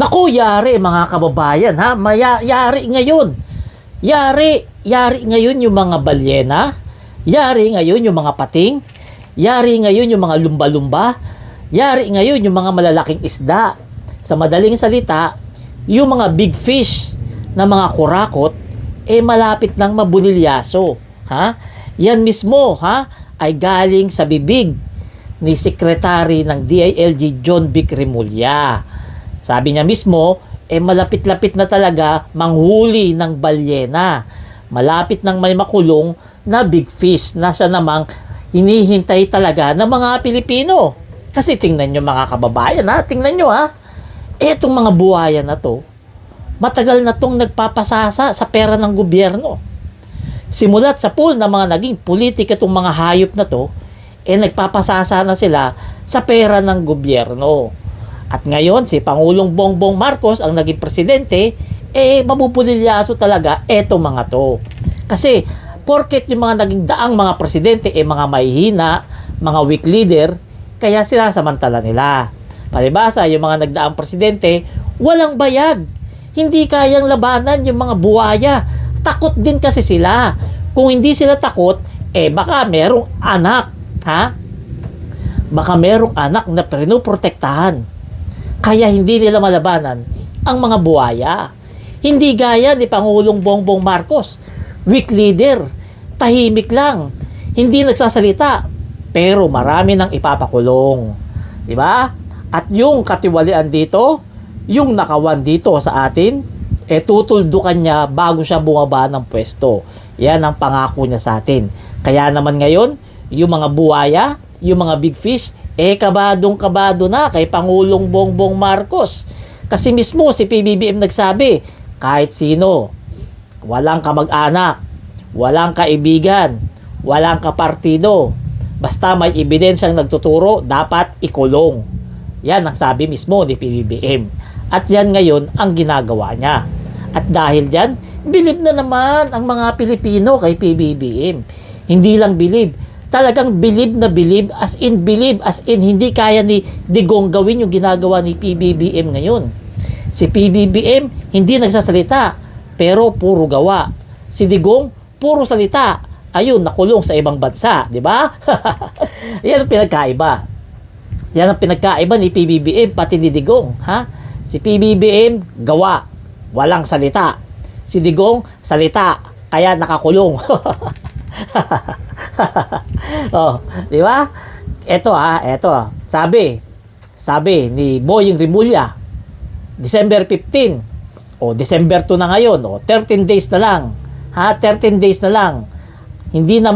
Naku, yari mga kababayan ha. Yari ngayon. Yari ngayon yung mga balyena. Yari ngayon yung mga pating. Yari ngayon yung mga lumba-lumba. Yari ngayon yung mga malalaking isda. Sa madaling salita, yung mga big fish na mga kurakot malapit nang mabulilyaso. Ha? Yan mismo ha ay galing sa bibig ni Secretary ng DILG John Vic Remulla. Sabi niya mismo, malapit-lapit na talaga manghuli ng balyena. Malapit nang may makulong na big fish na siya namang hinihintay talaga ng mga Pilipino. Kasi tingnan nyo mga kababayan ha, tingnan nyo ha. Etong mga buhaya na to, matagal na tong nagpapasasa sa pera ng gobyerno. Simulat sa pool ng mga naging politika itong mga hayop na to, nagpapasasa na sila sa pera ng gobyerno. At ngayon, si Pangulong Bongbong Marcos ang naging presidente, mabubulilyaso talaga etong mga to. Kasi, porket yung mga naging daang mga presidente, mga mahihina, mga weak leader, kaya sinasamantala nila. Palibasa, yung mga nagdaang presidente, walang bayag. Hindi kayang labanan yung mga buhaya. Takot din kasi sila. Kung hindi sila takot, baka merong anak, ha? Baka merong anak na pinuprotektahan. Kaya hindi nila malabanan ang mga buhaya. Hindi gaya ni Pangulong Bongbong Marcos, weak leader, tahimik lang, hindi nagsasalita, pero marami nang ipapakulong. Di ba? At yung katiwalian dito, yung nakawan dito sa atin, tutuldukan niya bago siya bumaba ng pwesto. Yan ang pangako niya sa atin. Kaya naman ngayon, yung mga buhaya, yung mga big fish, kabadong-kabado na kay Pangulong Bongbong Marcos. Kasi mismo si PBBM nagsabi, kahit sino, walang kamag-anak, walang kaibigan, walang kapartido, basta may ebidensyang nagtuturo, dapat ikulong. Yan ang sabi mismo ni PBBM. At yan ngayon ang ginagawa niya. At dahil dyan, bilib na naman ang mga Pilipino kay PBBM. Hindi lang bilib, talagang bilib na bilib, as in hindi kaya ni Digong gawin yung ginagawa ni PBBM ngayon. Si PBBM hindi nagsasalita, pero puro gawa. Si Digong puro salita, ayun, nakulong sa ibang bansa, di ba? Yan ang pinagkaiba. Yan ang pinagkaiba ni PBBM pati ni Digong, ha? Si PBBM gawa, walang salita. Si Digong salita, kaya nakakulong. Oh, di ba? Ito. Sabi ni Boying Remulla, December 15. December 2 na ngayon, 13 days na lang. Ha, 13 days na lang. Hindi na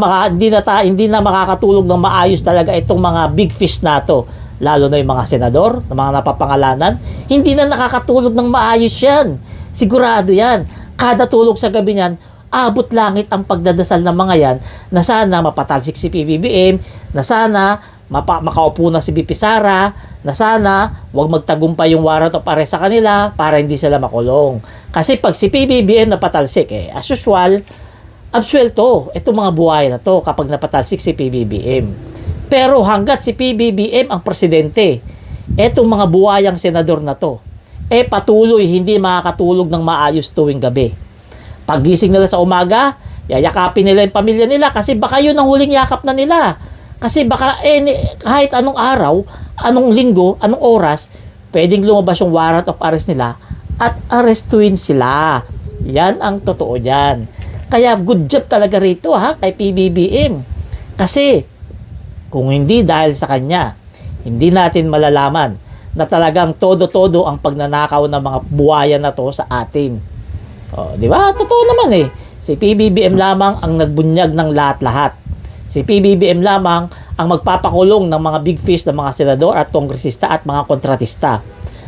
makakatulog ng maayos talaga itong mga big fish na to. Lalo na yung mga senador, ng mga napapangalanan, hindi na nakakatulog ng maayos yan. Sigurado yan. Kada tulog sa gabi niyan, abot langit ang pagdadasal ng mga yan na sana mapatalsik si PBBM, na sana makaupo na si BP Sara, na sana wag magtagumpay yung warrant of arrest sa kanila para hindi sila makulong. Kasi pag si PBBM napatalsik, as usual, absuelto itong mga buhay na to kapag napatalsik si PBBM. Pero hanggat si PBBM ang presidente, etong mga buhayang senador na to, patuloy hindi makakatulog ng maayos tuwing gabi. Paggising nila sa umaga, yayakapin nila yung pamilya nila kasi baka yun ang huling yakap na nila. Kasi baka kahit anong araw, anong linggo, anong oras, pwedeng lumabas yung warrant of arrest nila at arrestuin sila. Yan ang totoo dyan. Kaya good job talaga rito kay PBBM. Kasi kung hindi dahil sa kanya, hindi natin malalaman na talagang todo-todo ang pagnanakaw ng mga buhaya na to sa atin. Di ba? Totoo naman Si PBBM lamang ang nagbunyag ng lahat-lahat. Si PBBM lamang ang magpapakulong ng mga big fish ng mga senador at kongresista at mga kontratista.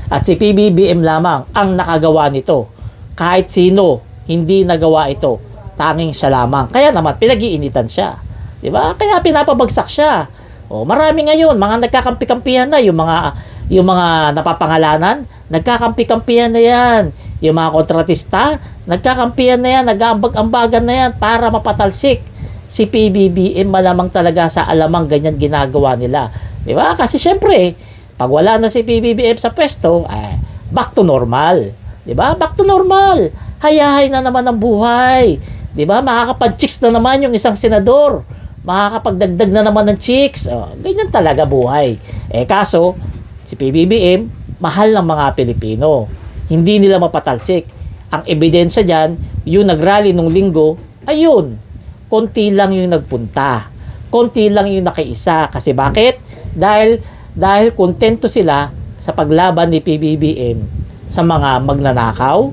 At si PBBM lamang ang nakagawa nito. Kahit sino, hindi nagawa ito. Tanging siya lamang. Kaya naman, pinag-iinitan siya. Di ba? Kaya pinapabagsak siya. Marami ngayon, mga nagkakampi-kampihan na, yung mga napapangalanan, nagkakampi-kampihan na yan. Yung mga kontratista, nagkakampihan na yan, nag-aambag-ambagan na yan para mapatalsik. Si PBBM malamang talaga sa alamang ganyan ginagawa nila. Di ba? Kasi syempre, pag wala na si PBBM sa pwesto, back to normal. 'Di ba? Back to normal. Hayahay na naman ang buhay. 'Di ba? Makakapag-chicks na naman yung isang senador. Makakapagdagdag na naman ng chicks. Oh, ganyan talaga buhay. Kaso, si PBBM, mahal ng mga Pilipino. Hindi nila mapatalsik. Ang ebidensya dyan, yung nagrally nung linggo, ayun, konti lang yung nagpunta. Konti lang yung nakiisa. Kasi bakit? Dahil kontento sila sa paglaban ni PBBM sa mga magnanakaw,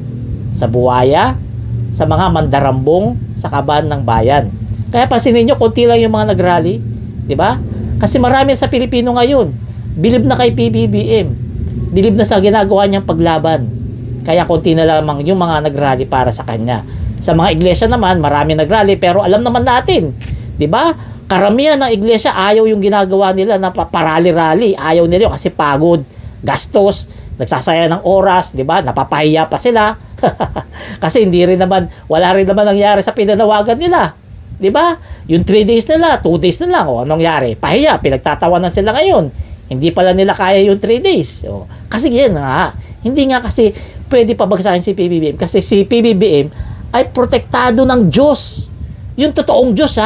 sa buwaya, sa mga mandarambong sa kaban ng bayan. Kaya pansinin nyo, konti lang yung mga nagrally. Diba? Kasi marami sa Pilipino ngayon, bilib na kay PBBM. Bilib na sa ginagawa niyang paglaban. Kaya konti na lamang yung mga nagrally para sa kanya. Sa mga iglesia naman, marami nagrally, pero alam naman natin, 'di ba? Karamihan ng iglesia ayaw yung ginagawa nila na parali-rally. Ayaw nila kasi pagod, gastos, nagsasayang ng oras, 'di ba? Napapahiya pa sila. Kasi wala rin naman nangyari sa pinanawagan nila. 'Di ba? Yung 3 days nila, 2 days na lang, anong nangyari? Pahiya, pinagtatawanan sila ngayon. Hindi pala nila kaya yung 3 days. Kasi yan nga, hindi nga kasi pwede pabagsakin si PBBM kasi si PBBM ay protektado ng Diyos. Yung totoong Diyos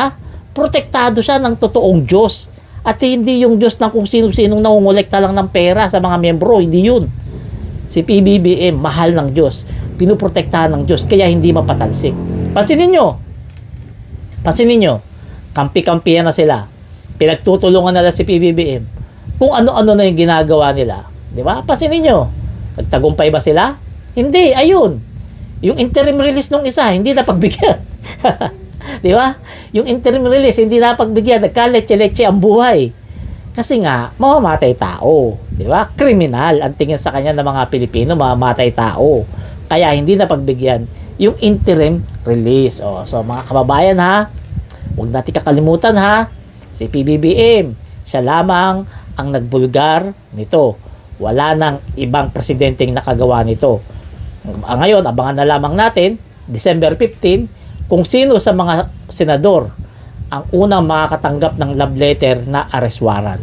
protektado siya ng totoong Diyos. At hindi yung Diyos ng kung sino-sinong nangungulekta lang ng pera sa mga miyembro, hindi yun. Si PBBM, mahal ng Diyos. Pinuprotektahan ng Diyos, kaya hindi mapatalsik. Pansinin nyo, kampi-kampihan na sila. Pinagtutulungan nila si PBBM. Kung ano-ano na yung ginagawa nila. Di ba? Pansinin nyo, nagtagumpay ba sila? Hindi, ayun. Yung interim release nung isa, hindi na pagbigyan. Di ba? Yung interim release, hindi na pagbigyan. Nagkaletse-letse ang buhay. Kasi nga, mamamatay tao. Di ba? Kriminal ang tingin sa kanya ng mga Pilipino, mamamatay tao. Kaya hindi na pagbigyan yung interim release. So mga kababayan huwag natin kakalimutan si PBBM, siya lamang ang nagbulgar nito. Wala nang ibang presidenteng nakagawa nito. Ngayon, abangan na lamang natin, December 15, kung sino sa mga senador ang unang makakatanggap ng love letter na arrest warrant.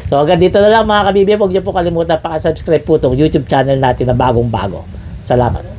So hanggang dito na lang mga kabibig. Huwag niyo po kalimutan pa-subscribe po itong YouTube channel natin na bagong-bago. Salamat.